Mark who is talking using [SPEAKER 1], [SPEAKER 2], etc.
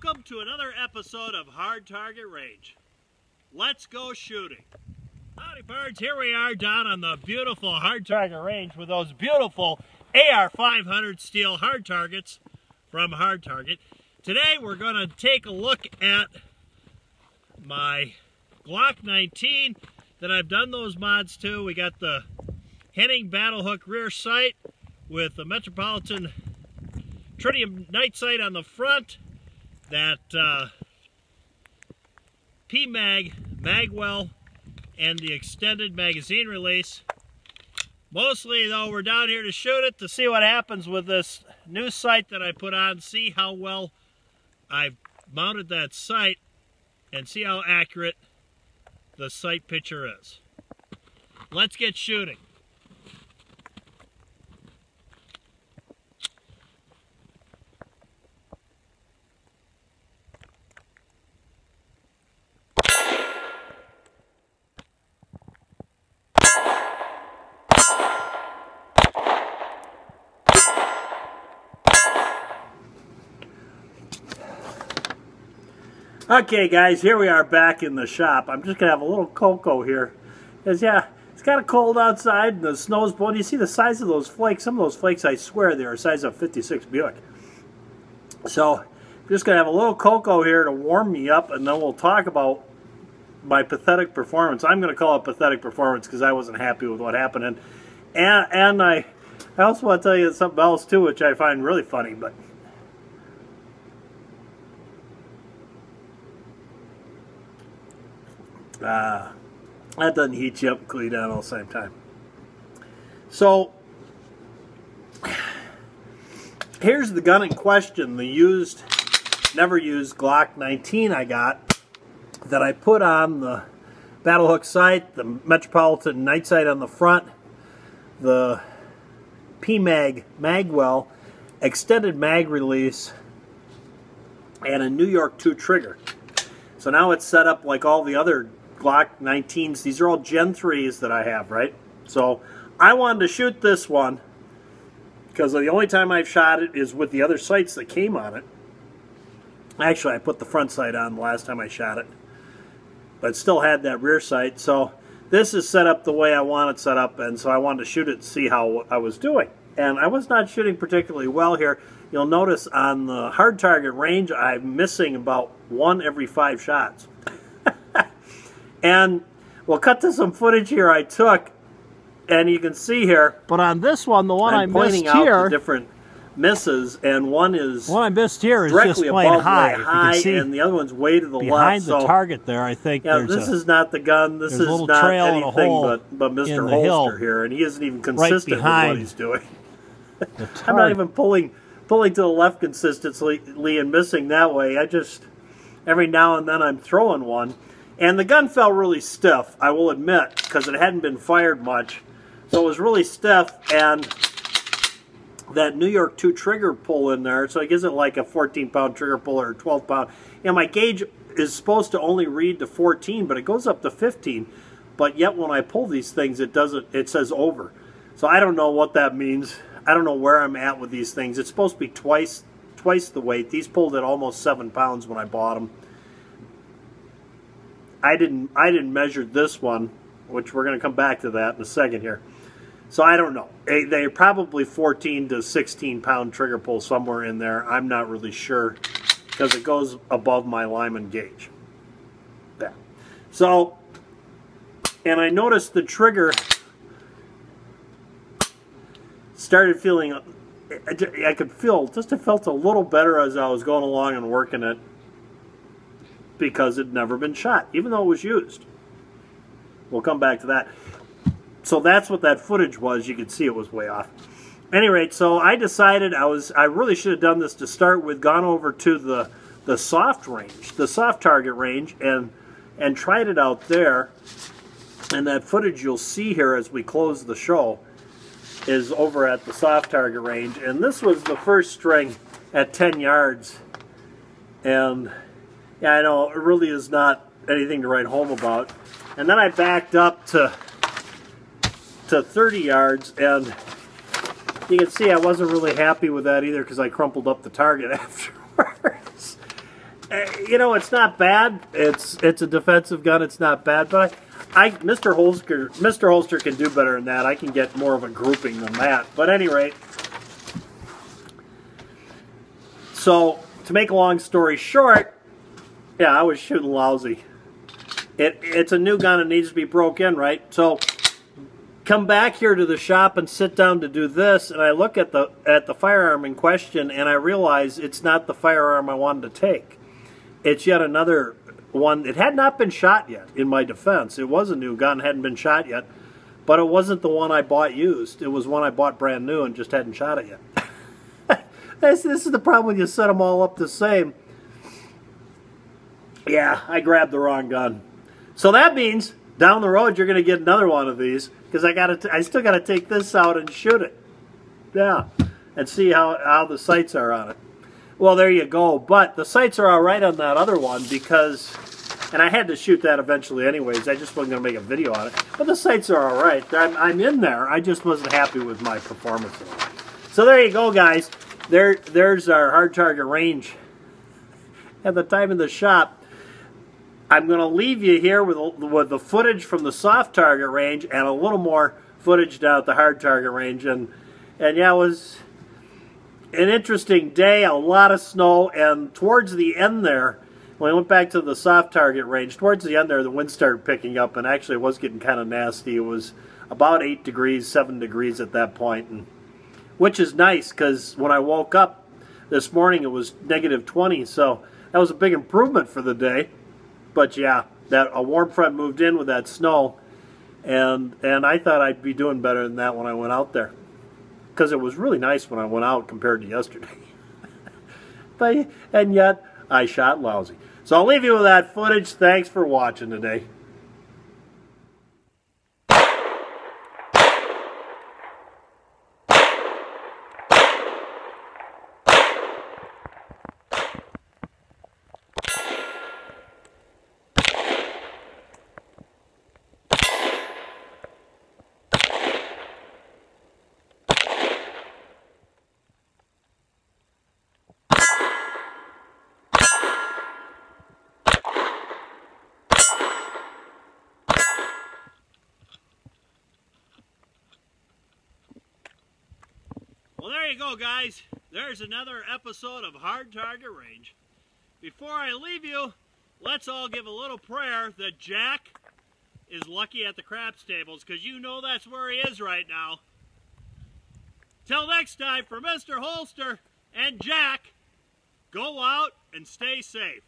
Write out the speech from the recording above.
[SPEAKER 1] Welcome to another episode of Hard Target Range. Let's go shooting. Howdy birds, here we are down on the beautiful Hard Target Range with those beautiful AR-500 steel hard targets from Hard Target. Today we're going to take a look at my Glock 19 that I've done those mods to. We got the Henning battle hook rear sight with the Metropolitan tritium night sight on the front, that P-Mag magwell, and the extended magazine release. Mostly though, we're down here to shoot it, to see what happens with this new sight that I put on, see how well I've mounted that sight, and see how accurate the sight picture is. Let's get shooting. Okay guys, here we are back in the shop. I'm just going to have a little cocoa here. Because yeah, it's kind of cold outside and the snow's blowing. You see the size of those flakes? Some of those flakes, I swear, they're the size of a 56 Buick. So, I'm just going to have a little cocoa here to warm me up, and then we'll talk about my pathetic performance. I'm going to call it pathetic performance because I wasn't happy with what happened. And I also want to tell you something else too, which I find really funny, but that doesn't heat you up and cool you down all the same time. So, here's the gun in question, the never used Glock 19 I got, that I put on the battle hook sight, the Metropolitan night sight on the front, the P-Mag magwell, extended mag release, and a New York 2 trigger. So now it's set up like all the other Glock 19s. These are all Gen 3s that I have, right? So I wanted to shoot this one because the only time I've shot it is with the other sights that came on it. Actually, I put the front sight on the last time I shot it, but it still had that rear sight. So this is set up the way I want it set up, and so I wanted to shoot it to see how I was doing. And I was not shooting particularly well here. You'll notice on the hard target range, I'm missing about 1 every 5 shots. And we'll cut to some footage here I took, and you can see here. But on this one, the one I missed here, the different misses, and one I missed here is directly just plain above high. You can see and the other one's way to the
[SPEAKER 2] behind
[SPEAKER 1] left.
[SPEAKER 2] The target there, I think.
[SPEAKER 1] Yeah, this is not the gun. This is not anything but Mr. Holster here, and he isn't even consistent with what he's doing. I'm not even pulling to the left consistently and missing that way. I just, every now and then I'm throwing one. And the gun felt really stiff, I will admit, because it hadn't been fired much. So it was really stiff, and that New York 2 trigger pull in there, so it gives it like a 14-pound trigger pull or a 12-pound. And my gauge is supposed to only read to 14, but it goes up to 15. But yet when I pull these things, it says over. So I don't know what that means. I don't know where I'm at with these things. It's supposed to be twice the weight. These pulled at almost 7 pounds when I bought them. I didn't measure this one, which we're going to come back to that in a second here. So I don't know. They're probably 14 to 16 pound trigger pull, somewhere in there. I'm not really sure because it goes above my Lyman gauge. Yeah. So, and I noticed the trigger started feeling, I could feel, it felt a little better as I was going along and working it, because it had never been shot, even though it was used. We'll come back to that. So that's what that footage was. You could see it was way off. At any rate, so I decided I really should have done this to start with, gone over to the soft range, the soft target range, and tried it out there. And that footage you'll see here as we close the show is over at the soft target range. And this was the first string at 10 yards. And yeah, I know, it really is not anything to write home about. And then I backed up to 30 yards, and you can see I wasn't really happy with that either because I crumpled up the target afterwards. You know, it's not bad. It's a defensive gun. It's not bad, but Mr. Holster can do better than that. I can get more of a grouping than that. But at any rate, so to make a long story short, yeah, I was shooting lousy. It's a new gun. It needs to be broke in, right? So come back here to the shop and sit down to do this, and I look at the firearm in question, and I realize it's not the firearm I wanted to take. It's yet another one. It had not been shot yet, in my defense. It was a new gun, hadn't been shot yet, but it wasn't the one I bought used. It was one I bought brand new and just hadn't shot it yet. This is the problem when you set them all up the same. Yeah, I grabbed the wrong gun. So that means down the road you're going to get another one of these, because I still got to take this out and shoot it. Yeah, and see how the sights are on it. Well, there you go. But the sights are all right on that other one because, and I had to shoot that eventually anyways. I just wasn't going to make a video on it. But the sights are all right. I'm in there. I just wasn't happy with my performance. So there you go, guys. There's our hard target range at the time in the shop. I'm going to leave you here with the footage from the soft target range and a little more footage down at the hard target range. And yeah, it was an interesting day, a lot of snow, and towards the end there, when I went back to the soft target range, towards the end there, the wind started picking up, and actually it was getting kind of nasty. It was about 8 degrees, 7 degrees at that point, and, which is nice, because when I woke up this morning, it was negative 20, so that was a big improvement for the day. But yeah, a warm front moved in with that snow, and I thought I'd be doing better than that when I went out there, because it was really nice when I went out compared to yesterday. And yet, I shot lousy. So I'll leave you with that footage. Thanks for watching today. Well, there you go, guys. There's another episode of Hard Target Range. Before I leave you, let's all give a little prayer that Jack is lucky at the craps tables, because you know that's where he is right now. Till next time, for Mr. Holster and Jack, go out and stay safe.